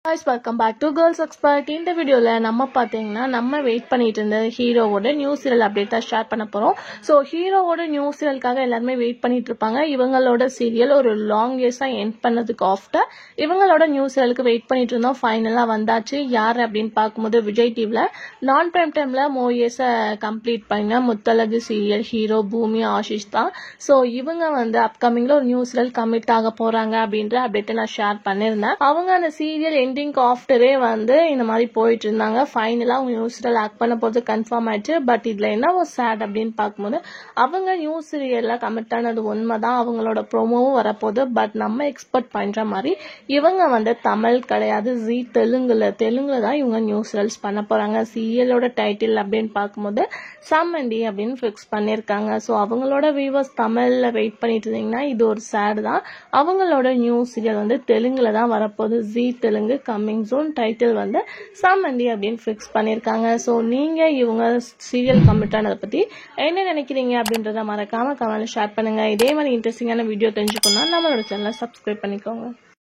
Guys, welcome back to Girls Expert. In the video நம்ம பாத்தீங்கன்னா நம்ம வெயிட் பண்ணிட்டு இருந்த ஹீரோவோட நியூ சீரியல் அப்டேட் தான் ஷேர் பண்ண போறோம். சோ ஹீரோவோட நியூ சீரியலுக்காக எல்லாரும் வெயிட் பண்ணிட்டு இருப்பாங்க. இவங்களோட சீரியல் ஒரு லாங் இயர்ஸா எண்ட் பண்ணதுக்கு ஆஃப்டர் இவங்களோட நியூ சீரியலுக்கு வெயிட் பண்ணிட்டு இருந்தோம். ஃபைனலா வந்தாச்சு. யார் அப்படின்னு பார்க்கும்போது விஜய் டிவில நான் பிரைம் டைம்ல மோயேஸ கம்ப்ளீட் பண்ண முத்தழகு சீரியல் ஹீரோ பூமி ஆஷிஷ் தான். சோ இவங்க அப்கமிங்ல ஒரு நியூ சீரியல் கமிட் ஆக போறாங்க அப்படின்ற அப்டேட் நான் ஷேர் பண்ணிருந்தேன். அவங்க அந்த சீரியல் எண்டிங் ஆஃப்டரே இந்த மாதிரி போயிட்டு இருந்தாங்க. ஃபைனலா அவங்க நியூ சீரியல் ஆக்ட் பண்ண போறது கன்ஃபார்ம் ஆயிடுச்சு. பட் இதுல என்ன ஒரு சேட் அப்படின்னு பார்க்கும்போது அவங்க நியூ சீரியல்ல கமிட் ஆனது உண்மைதான். அவங்களோட ப்ரோமோவும் வரப்போகுது. பட் நம்ம எக்ஸ்பெக்ட் பண்ற மாதிரி இவங்க தமிழ் கிடையாது, ஜி தெலுங்குல தான் இவங்க நியூ சீரியல்ஸ் பண்ண போறாங்க. சீரியலோட டைட்டில் அப்படின்னு பார்க்கும்போது சம்மந்தி அப்படின்னு ஃபிக்ஸ் பண்ணிருக்காங்க. ஸோ அவங்களோட வியூவர்ஸ் தமிழ்ல வெயிட் பண்ணிட்டு இருந்தீங்கன்னா இது ஒரு சேட் தான். அவங்களோட நியூ சீரியல் தெலுங்குல தான் வரப்போகுது. G Telugu coming June. Title சம்மந்தி அப்படின்னு ஃபிக்ஸ் பண்ணிருக்காங்க. ஸோ நீங்க இவங்க சீரியல் கமிட் ஆனதை பத்தி என்ன நினைக்கிறீங்க அப்படின்றத மறக்காம கமெண்ட்ல ஷேர் பண்ணுங்க. இதே மாதிரி இன்ட்ரெஸ்டிங்கான வீடியோ தெரிஞ்சுக்கணும்னா நம்மளோட சேனலை சப்ஸ்கிரைப் பண்ணிக்கோங்க.